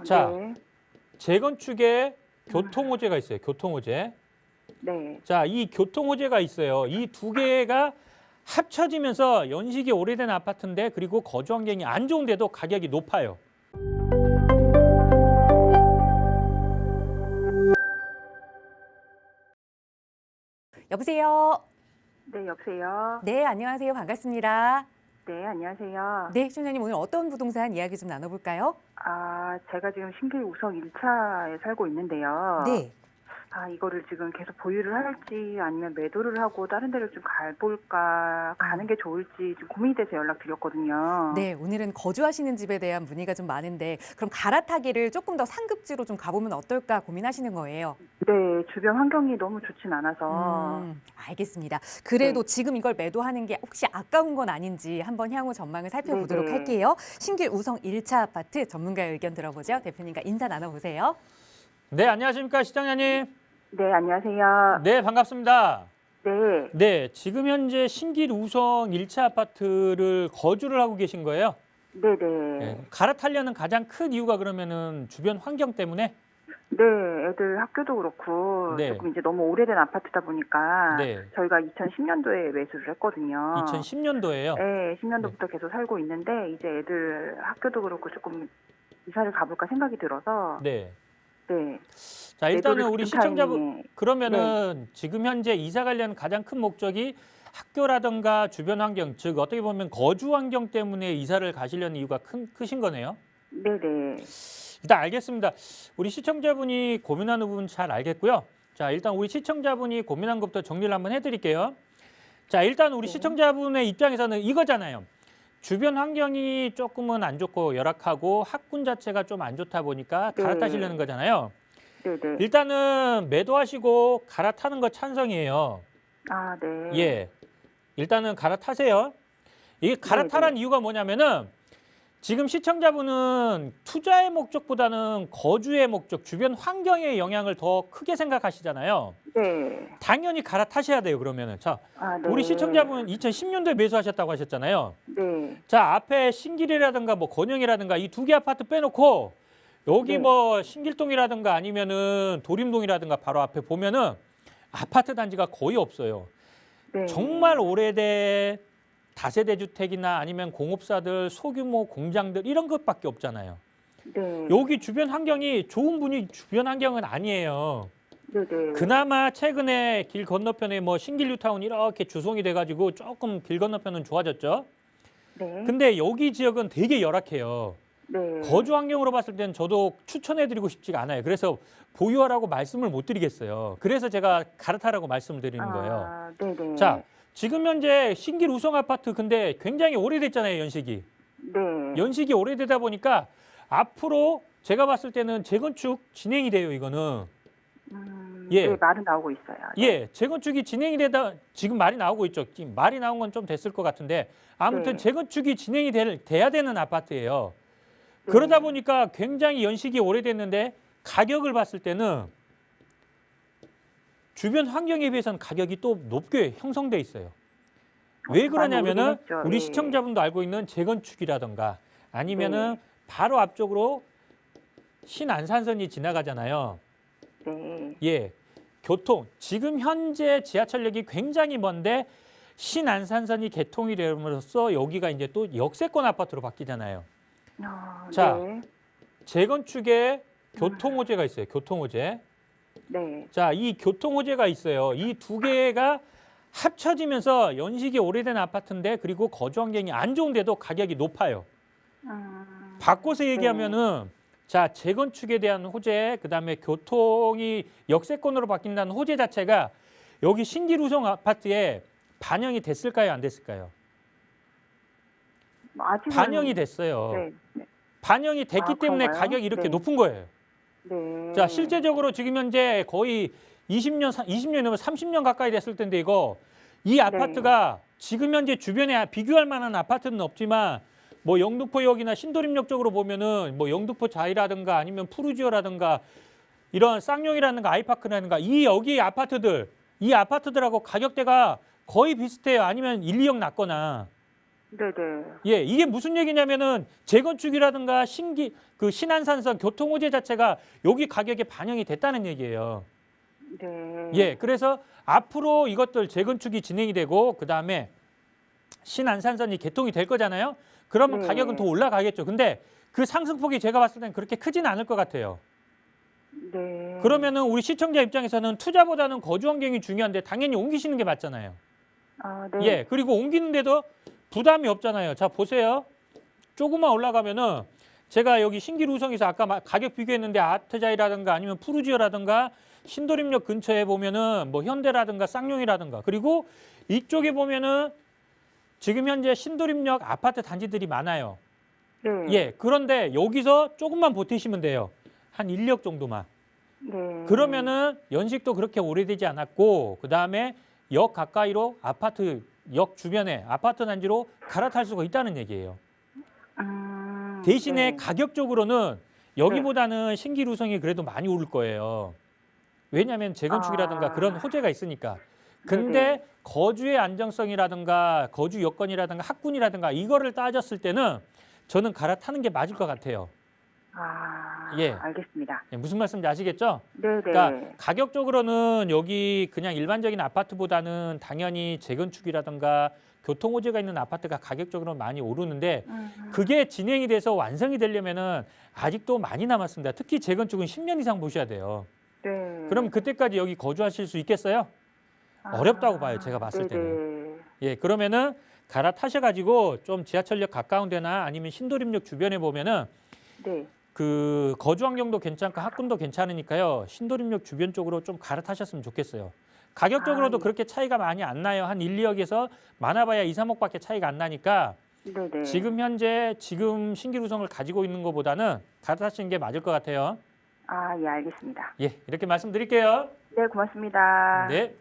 자, 네. 재건축에 교통호재가 있어요. 교통호재. 네. 자, 이 교통호재가 있어요. 이 두 개가 합쳐지면서 연식이 오래된 아파트인데 그리고 거주 환경이 안 좋은데도 가격이 높아요. 여보세요. 네, 여보세요. 네, 안녕하세요. 반갑습니다. 네, 안녕하세요. 네, 시청자님 오늘 어떤 부동산 이야기 좀 나눠볼까요? 제가 지금 신길 우성 1차에 살고 있는데요. 네. 이거를 지금 계속 보유를 할지 아니면 매도를 하고 다른 데를 좀 가볼까, 가는 게 좋을지 지금 고민이 돼서 연락드렸거든요. 네, 오늘은 거주하시는 집에 대한 문의가 좀 많은데 그럼 갈아타기를 조금 더 상급지로 좀 가보면 어떨까 고민하시는 거예요. 네, 주변 환경이 너무 좋진 않아서. 알겠습니다. 그래도 네. 지금 이걸 매도하는 게 혹시 아까운 건 아닌지 한번 향후 전망을 살펴보도록 네네. 할게요. 신길 우성 1차 아파트 전문가의 의견 들어보죠. 대표님과 인사 나눠보세요. 네, 안녕하십니까, 시청자님. 네, 안녕하세요. 네, 반갑습니다. 네, 네, 지금 현재 신길 우성 1차 아파트를 거주를 하고 계신 거예요. 네네. 네, 갈아타려는 가장 큰 이유가 그러면은 주변 환경 때문에? 네, 애들 학교도 그렇고 네. 조금 이제 너무 오래된 아파트다 보니까 네. 저희가 2010년도에 매수를 했거든요. 2010년도에요. 네, 10년도부터 계속 살고 있는데 이제 애들 학교도 그렇고 조금 이사를 가볼까 생각이 들어서 네. 네. 자, 일단은 매도를 우리 좀 시청자분 타이밍에. 그러면은 지금 현재 이사 관련 가장 큰 목적이 학교라든가 주변 환경, 즉 어떻게 보면 거주 환경 때문에 이사를 가시려는 이유가 크신 거네요. 네네. 일단 알겠습니다. 우리 시청자분이 고민하는 부분 잘 알겠고요. 자, 일단 우리 시청자분이 고민한 것부터 정리를 한번 해드릴게요. 자, 일단 우리 네. 시청자분의 입장에서는 이거잖아요. 주변 환경이 조금은 안 좋고 열악하고 학군 자체가 좀 안 좋다 보니까 네. 갈아타시려는 거잖아요. 네네. 일단은 매도하시고 갈아타는 거 찬성이에요. 네. 예. 일단은 갈아타세요. 이게 갈아타란 이유가 뭐냐면은 지금 시청자분은 투자의 목적보다는 거주의 목적, 주변 환경의 영향을 더 크게 생각하시잖아요. 네. 당연히 갈아타셔야 돼요, 그러면은. 자, 네. 우리 시청자분 2010년도에 매수하셨다고 하셨잖아요. 네. 자, 앞에 신길이라든가 뭐 권영이라든가 이 두 개 아파트 빼놓고 여기 네. 뭐 신길동이라든가 아니면은 도림동이라든가 바로 앞에 보면은 아파트 단지가 거의 없어요. 네. 정말 오래된 다세대 주택이나 아니면 공업사들, 소규모 공장들 이런 것밖에 없잖아요. 네. 여기 주변 환경이 좋은 분이 주변 환경은 아니에요. 네네. 그나마 최근에 길 건너편에 뭐 신길 뉴타운 이렇게 주송이 돼가지고 조금 길 건너편은 좋아졌죠. 네. 근데 여기 지역은 되게 열악해요. 네. 거주 환경으로 봤을 때는 저도 추천해드리고 싶지가 않아요. 그래서 보유하라고 말씀을 못 드리겠어요. 그래서 제가 갈아타라고 말씀을 드리는 거예요. 네네. 자, 지금 현재 신길 우성 아파트 근데 굉장히 오래됐잖아요, 연식이. 네. 연식이 오래되다 보니까 앞으로 제가 봤을 때는 재건축 진행이 돼요, 이거는. 예. 네, 말은 나오고 있어요. 네. 예, 재건축이 진행이 되다 지금 말이 나오고 있죠. 지금 말이 나온 건 좀 됐을 것 같은데 아무튼 네. 재건축이 진행이 돼야 되는 아파트예요. 네. 그러다 보니까 굉장히 연식이 오래됐는데 가격을 봤을 때는 주변 환경에 비해서는 가격이 또 높게 형성돼 있어요. 왜 그러냐면은 많이 오래됐죠. 우리 예. 시청자분도 알고 있는 재건축이라든가 아니면은 바로 앞쪽으로 신안산선이 지나가잖아요. 네. 예, 교통. 지금 현재 지하철역이 굉장히 먼데 신안산선이 개통이 됨으로써 여기가 이제 또 역세권 아파트로 바뀌잖아요. 자, 네. 재건축에 교통호재가 있어요. 교통호재. 네. 자, 이 교통호재가 있어요. 이 두 개가 합쳐지면서 연식이 오래된 아파트인데 그리고 거주 환경이 안 좋은데도 가격이 높아요. 바꿔서 얘기하면은 자, 재건축에 대한 호재, 그다음에 교통이 역세권으로 바뀐다는 호재 자체가 여기 신길 우성 아파트에 반영이 됐을까요, 안 됐을까요? 아직은 반영이 됐어요. 네. 네. 반영이 됐기 때문에 그런가요? 가격이 이렇게 네. 높은 거예요. 네. 자, 실제적으로 지금 현재 거의 20년이 넘어 30년 가까이 됐을 텐데 이 아파트가 지금 현재 주변에 비교할 만한 아파트는 없지만 뭐 영등포역이나 신도림역 쪽으로 보면은 뭐 영등포 자이라든가 아니면 푸르지오라든가 이런 쌍용이라든가 아이파크라든가 여기 아파트들하고 가격대가 거의 비슷해요. 아니면 1, 2억 낮거나. 네네. 예, 이게 무슨 얘기냐면은 재건축이라든가 신안산선 교통호재 자체가 여기 가격에 반영이 됐다는 얘기예요. 네. 예, 그래서 앞으로 이것들 재건축이 진행이 되고 그다음에 신안산선이 개통이 될 거잖아요. 그러면 네. 가격은 더 올라가겠죠. 근데 그 상승폭이 제가 봤을 땐 그렇게 크지는 않을 것 같아요. 네. 그러면은 우리 시청자 입장에서는 투자보다는 거주 환경이 중요한데 당연히 옮기시는 게 맞잖아요. 아, 네. 예, 그리고 옮기는데도 부담이 없잖아요. 자, 보세요. 조금만 올라가면은 제가 여기 신길우성에서 아까 가격 비교했는데 아트자이라든가 아니면 푸르지오라든가 신도림역 근처에 보면은 뭐 현대라든가 쌍용이라든가 그리고 이쪽에 보면은 지금 현재 신도림역 아파트 단지들이 많아요. 네. 예, 그런데 여기서 조금만 버티시면 돼요. 한 1억 정도만. 네. 그러면은 연식도 그렇게 오래되지 않았고 그다음에 역 가까이로 아파트 역 주변에 아파트 단지로 갈아탈 수가 있다는 얘기예요. 대신에 네. 가격적으로는 여기보다는 신길우성이 그래도 많이 오를 거예요. 왜냐하면 재건축이라든가 아. 그런 호재가 있으니까. 근데 네네. 거주의 안정성이라든가 거주 여건이라든가 학군이라든가 이거를 따졌을 때는 저는 갈아타는 게 맞을 것 같아요. 아, 예. 알겠습니다. 예, 무슨 말씀인지 아시겠죠? 네네. 그러니까 가격적으로는 여기 그냥 일반적인 아파트보다는 당연히 재건축이라든가 교통호재가 있는 아파트가 가격적으로 많이 오르는데 그게 진행이 돼서 완성이 되려면은 아직도 많이 남았습니다. 특히 재건축은 10년 이상 보셔야 돼요. 네. 그럼 그때까지 여기 거주하실 수 있겠어요? 어렵다고 봐요, 제가 봤을 때는. 예, 그러면은 갈아타셔가지고 좀 지하철역 가까운 데나 아니면 신도림역 주변에 보면은 네. 그 거주 환경도 괜찮고 학군도 괜찮으니까요. 신도림역 주변 쪽으로 좀 갈아타셨으면 좋겠어요. 가격적으로도 아, 예. 그렇게 차이가 많이 안 나요. 한 1, 2억에서 많아봐야 2, 3억밖에 차이가 안 나니까 네네. 지금 현재 지금 신길우성을 가지고 있는 것보다는 갈아타시는 게 맞을 것 같아요. 아, 예, 알겠습니다. 예, 이렇게 말씀드릴게요. 네, 고맙습니다. 네.